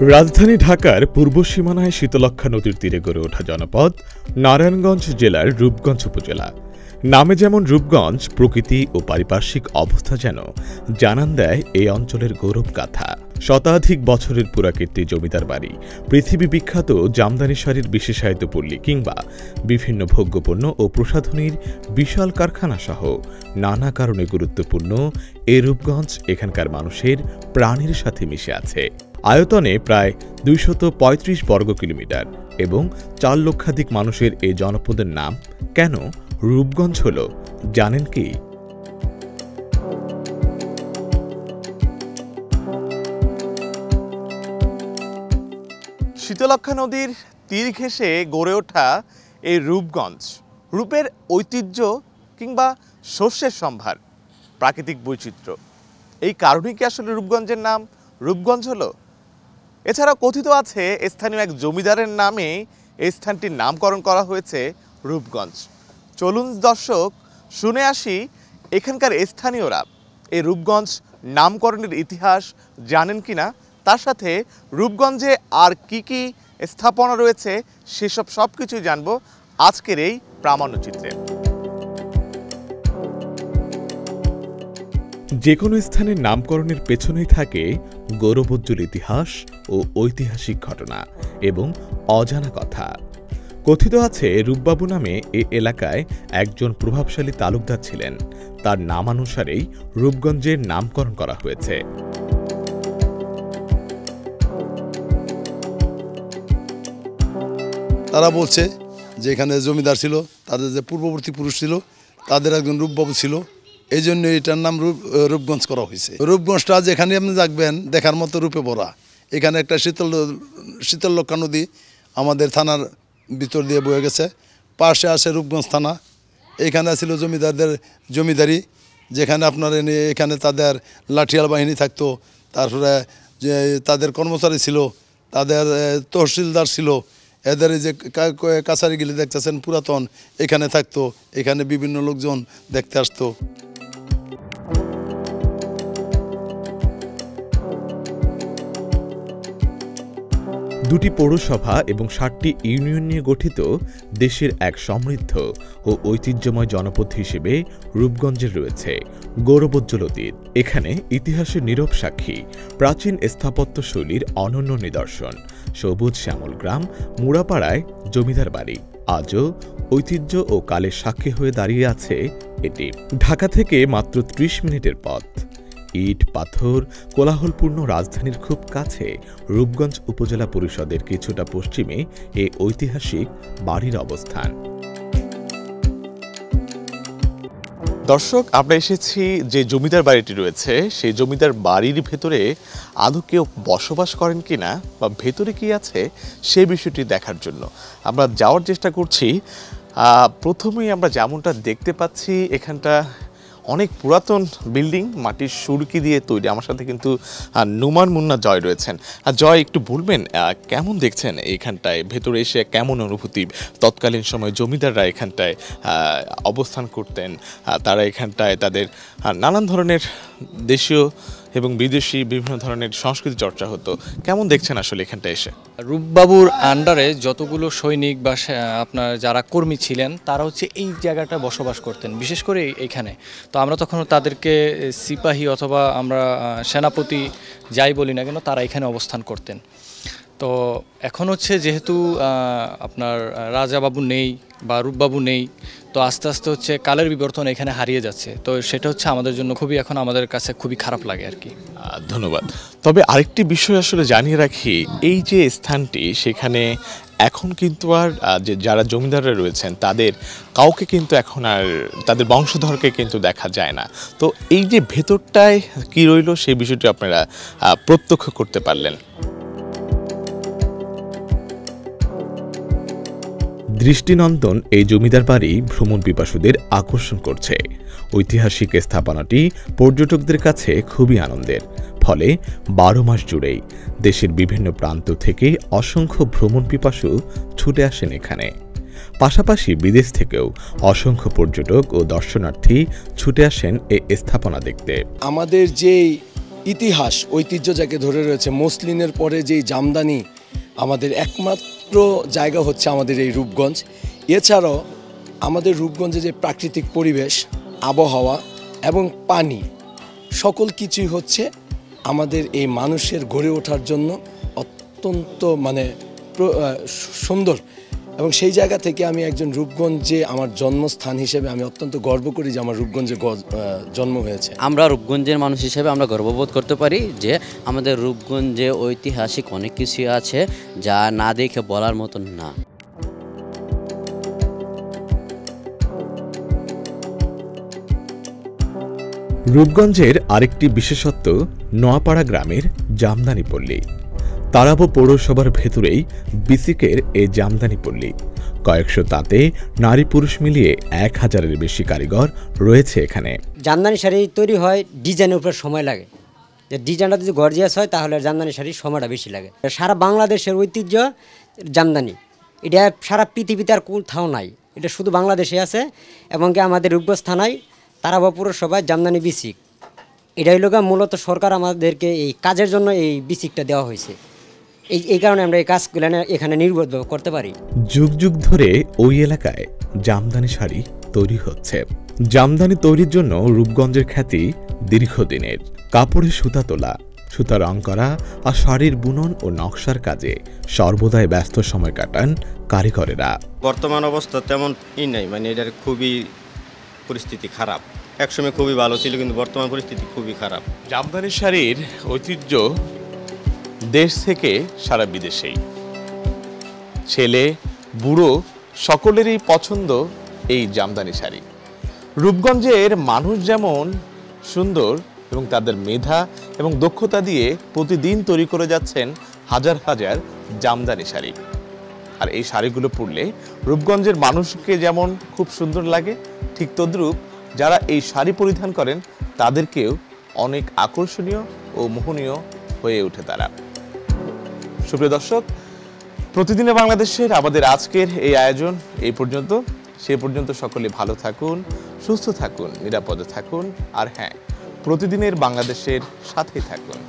রাজধানী ঢাকার পূর্ব সীমানায় শীতলক্ষ্যা নদীর তীরে গড়ে ওঠা জনপদ নারায়ণগঞ্জ জেলার রূপগঞ্জ উপজেলা। নামে যেমন রূপগঞ্জ, প্রকৃতি ও পারিপার্শ্বিক অবস্থা যেন জানান দেয় এই অঞ্চলের গৌরব গাথা। শতাধিক বছরের পুরাকীর্তি জমিদার বাড়ি, পৃথিবী বিখ্যাত জামদানি শাড়ির বিশেষায়িত পল্লী কিংবা বিভিন্ন ভোগ্যপণ্য ও প্রসাধনীর বিশাল কারখানা সহ নানা কারণে গুরুত্বপূর্ণ এই রূপগঞ্জ এখানকার মানুষের প্রাণের সাথে মিশে আছে। আয়তনে প্রায় ২৩৫ বর্গ কিলোমিটার এবং ৪ লক্ষাধিক মানুষের এই জনপদের নাম কেন রূপগঞ্জ হল জানেন কি? শীতলক্ষ্যা নদীর তীর ঘেঁষে গড়ে ওঠা এই রূপগঞ্জ রূপের ঐতিহ্য কিংবা শস্যের সম্ভার, প্রাকৃতিক বৈচিত্র্য, এই কারণেই কি আসলে রূপগঞ্জের নাম রূপগঞ্জ হলো? এছাড়াও কথিত আছে স্থানীয় এক জমিদারের নামে এই স্থানটির নামকরণ করা হয়েছে রূপগঞ্জ। চলুন দর্শক শুনে আসি এখানকার স্থানীয়রা এই রূপগঞ্জ নামকরণের ইতিহাস জানেন কিনা, তার সাথে রূপগঞ্জে আর কি কি স্থাপনা রয়েছে সেসব সবকিছুই জানবো আজকের এই প্রামাণ্যচিত্রে। যে কোনো স্থানের নামকরণের পেছনেই থাকে গৌরবোজ্জ্বল ইতিহাস ও ঐতিহাসিক ঘটনা এবং অজানা কথা। কথিত আছে রূপবাবু নামে এ এলাকায় একজন প্রভাবশালী তালুকদার ছিলেন, তার নামানুসারেই রূপগঞ্জের নামকরণ করা হয়েছে। তারা বলছে যে এখানে জমিদার ছিল, তাদের যে পূর্ববর্তী পুরুষ ছিল তাদের একজন রূপবাবু ছিল, এই জন্য এটার নাম রূপগঞ্জ করা হয়েছে। রূপগঞ্জটা যেখানে আপনি দেখবেন দেখার মতো রূপে ভরা। এখানে একটা শীতলক্ষ্যা নদী আমাদের থানার ভিতর দিয়ে বয়ে গেছে, পাশে আছে রূপগঞ্জ থানা। এখানে ছিল জমিদারদের জমিদারি, যেখানে আপনার এখানে তাদের লাঠিয়াল বাহিনী থাকতো, তারপরে যে তাদের কর্মচারী ছিল, তাদের তহসিলদার ছিল, এদের যে কাছারিগুলি দেখতেছেন পুরাতন এখানে থাকতো, এখানে বিভিন্ন লোকজন দেখতে আসতো। দুটি পৌরসভা এবং ৭টি ইউনিয়ন নিয়ে গঠিত দেশের এক সমৃদ্ধ ও ঐতিহ্যময় জনপদ হিসেবে রূপগঞ্জের রয়েছে গৌরবোজ্জ্বল অতীত। এখানে ইতিহাসের নীরব সাক্ষী, প্রাচীন স্থাপত্যশৈলীর অনন্য নিদর্শন, সবুজ শ্যামল গ্রাম, মুড়াপাড়ায় জমিদার বাড়ি। আজও ঐতিহ্য ও কালের সাক্ষী হয়ে দাঁড়িয়ে আছে এটি। ঢাকা থেকে মাত্র ৩০ মিনিটের পথ। ইট পাথর কোলাহলপূর্ণ রাজধানীর খুব কাছে রূপগঞ্জ উপজেলা পরিষদের কিছুটা পশ্চিমে এই ঐতিহাসিক বাড়ির অবস্থান। দর্শক, আমরা এসেছি যে জমিদার বাড়িটি রয়েছে সেই জমিদার বাড়ির ভেতরে আদৌ কেউ বসবাস করেন কিনা বা ভেতরে কি আছে সেই বিষয়টি দেখার জন্য আমরা যাওয়ার চেষ্টা করছি। প্রথমেই আমরা যেমনটা দেখতে পাচ্ছি এখানটা অনেক পুরাতন বিল্ডিং, মাটির সুরকি দিয়ে তৈরি। আমার সাথে কিন্তু নুমান মুন্না জয় রয়েছেন। জয়, একটু বলবেন কেমন দেখছেন এইখানটায়, ভেতরে এসে কেমন অনুভূতি? তৎকালীন সময় জমিদাররা এখানটায় অবস্থান করতেন, তারা এখানটায় তাদের নানান ধরনের দেশীয় এবং বিদেশি বিভিন্ন ধরনের সংস্কৃতি চর্চা হতো। কেমন দেখছেন আসলে এখানটা এসে? রূপবাবুর আন্ডারে যতগুলো সৈনিক বা আপনার যারা কর্মী ছিলেন তারা হচ্ছে এই জায়গাটা বসবাস করতেন, বিশেষ করে এইখানে। তো আমরা তখন তাদেরকে সিপাহী অথবা আমরা সেনাপতি যাই বলি না কেন, তারা এখানে অবস্থান করতেন। তো এখন হচ্ছে যেহেতু আপনার রাজাবাবু নেই বা রূপবাবু নেই, তো আস্তে আস্তে হচ্ছে কালের বিবর্তন এখানে হারিয়ে যাচ্ছে। তো সেটা হচ্ছে আমাদের জন্য খুবই, এখন আমাদের কাছে খুবই খারাপ লাগে আর কি। ধন্যবাদ। তবে আরেকটি বিষয় আসলে জানিয়ে রাখি, এই যে স্থানটি সেখানে এখন কিন্তু আর যে যারা জমিদাররা রয়েছেন তাদের কাউকে কিন্তু এখন আর তাদের বংশধরকে কিন্তু দেখা যায় না। তো এই যে ভেতরটায় কি রইল সেই বিষয়টি আপনারা প্রত্যক্ষ করতে পারলেন। দৃষ্টিনন্দন এই জমিদার বাড়ি ভ্রমণ পিপাসুদের আকর্ষণ করছে। ঐতিহাসিক স্থাপনাটি পর্যটকদের কাছে খুবই আনন্দের, ফলে ১২ মাস জুড়েই দেশের বিভিন্ন প্রান্ত থেকে অসংখ্য ভ্রমণ পিপাসু ছুটে আসেন এখানে। পাশাপাশি বিদেশ থেকেও অসংখ্য পর্যটক ও দর্শনার্থী ছুটে আসেন এই স্থাপনা দেখতে। আমাদের যেই ইতিহাস ঐতিহ্য যাকে ধরে রয়েছে, মসলিনের পরে যেই জামদানি আমাদের একমাত্র জায়গা হচ্ছে আমাদের এই রূপগঞ্জ। এছাড়াও আমাদের রূপগঞ্জে যে প্রাকৃতিক পরিবেশ, আবহাওয়া এবং পানি, সকল কিছুই হচ্ছে আমাদের এই মানুষের গড়ে ওঠার জন্য অত্যন্ত সুন্দর। এবং সেই জায়গা থেকে আমি একজন রূপগঞ্জে আমার জন্মস্থান হিসেবে আমি অত্যন্ত গর্ব করি যে আমার রূপগঞ্জে জন্ম হয়েছে। আমরা রূপগঞ্জের মানুষ হিসেবে আমরা গর্ববোধ করতে পারি যে আমাদের রূপগঞ্জে ঐতিহাসিক অনেক কিছু আছে যা না দেখে বলার মতন না। রূপগঞ্জের আরেকটি বিশেষত্ব নোয়াপাড়া গ্রামের জামদানি পল্লী। তারাবো পৌরসভার ভেতরেই বিসিকের এই জামদানি পল্লী। কয়েকশো তাঁতে নারী পুরুষ মিলিয়ে 1000-এর বেশি কারিগর রয়েছে এখানে। জামদানি শাড়ি তৈরি হয় ডিজাইনের উপর সময় লাগে। যে ডিজাইনটা যদি গর্জিয়াস হয় তাহলে জামদানি শাড়ির সময়টা বেশি লাগে। সারা বাংলাদেশের ঐতিহ্য জামদানি, এটা সারা পৃথিবীতে আর কোথাও নাই, এটা শুধু বাংলাদেশে আছে। এবং কি আমাদের রূপগঞ্জ থানায় তারাবো পৌরসভায় জামদানি বিসিক, এটা হইল মূলত সরকার আমাদেরকে এই কাজের জন্য এই বিসিকটা দেওয়া হয়েছে। এই কারণে আমরা এই কাজগুলো এখানে নির্বদ্ধ করতে পারি। যুগ যুগ ধরে ওই এলাকায় জামদানি শাড়ি তৈরি হচ্ছে। জামদানি তৈরির জন্য রূপগঞ্জের খ্যাতি দীর্ঘদিনের। কাপড়ে সুতা তোলা, সুতা রং করা আর শাড়ির বুনন ও নকশার কাজে সর্বদাই ব্যস্ত সময় কাটান কারিগরেরা। বর্তমান অবস্থা তেমন নাই, এটার খুবই পরিস্থিতি খারাপ। একসময় খুবই ভালো ছিল, কিন্তু বর্তমান পরিস্থিতি খুবই খারাপ। জামদানি শাড়ির ঐতিহ্য দেশ থেকে সারা বিদেশেই। ছেলে বুড়ো সকলেরই পছন্দ এই জামদানি শাড়ি। রূপগঞ্জের মানুষ যেমন সুন্দর এবং তাদের মেধা এবং দক্ষতা দিয়ে প্রতিদিন তৈরি করে যাচ্ছেন হাজার হাজার জামদানি শাড়ি। আর এই শাড়িগুলো পরলে রূপগঞ্জের মানুষকে যেমন খুব সুন্দর লাগে, ঠিক তদ্রূপ যারা এই শাড়ি পরিধান করেন তাদেরকেও অনেক আকর্ষণীয় ও মোহনীয় হয়ে ওঠে তারা। সুপ্রিয় দর্শক, প্রতিদিনে বাংলাদেশের আমাদের আজকের এই আয়োজন এই পর্যন্ত। সে পর্যন্ত সকলে ভালো থাকুন, সুস্থ থাকুন, নিরাপদে থাকুন, আর হ্যাঁ, প্রতিদিনের বাংলাদেশের সাথেই থাকুন।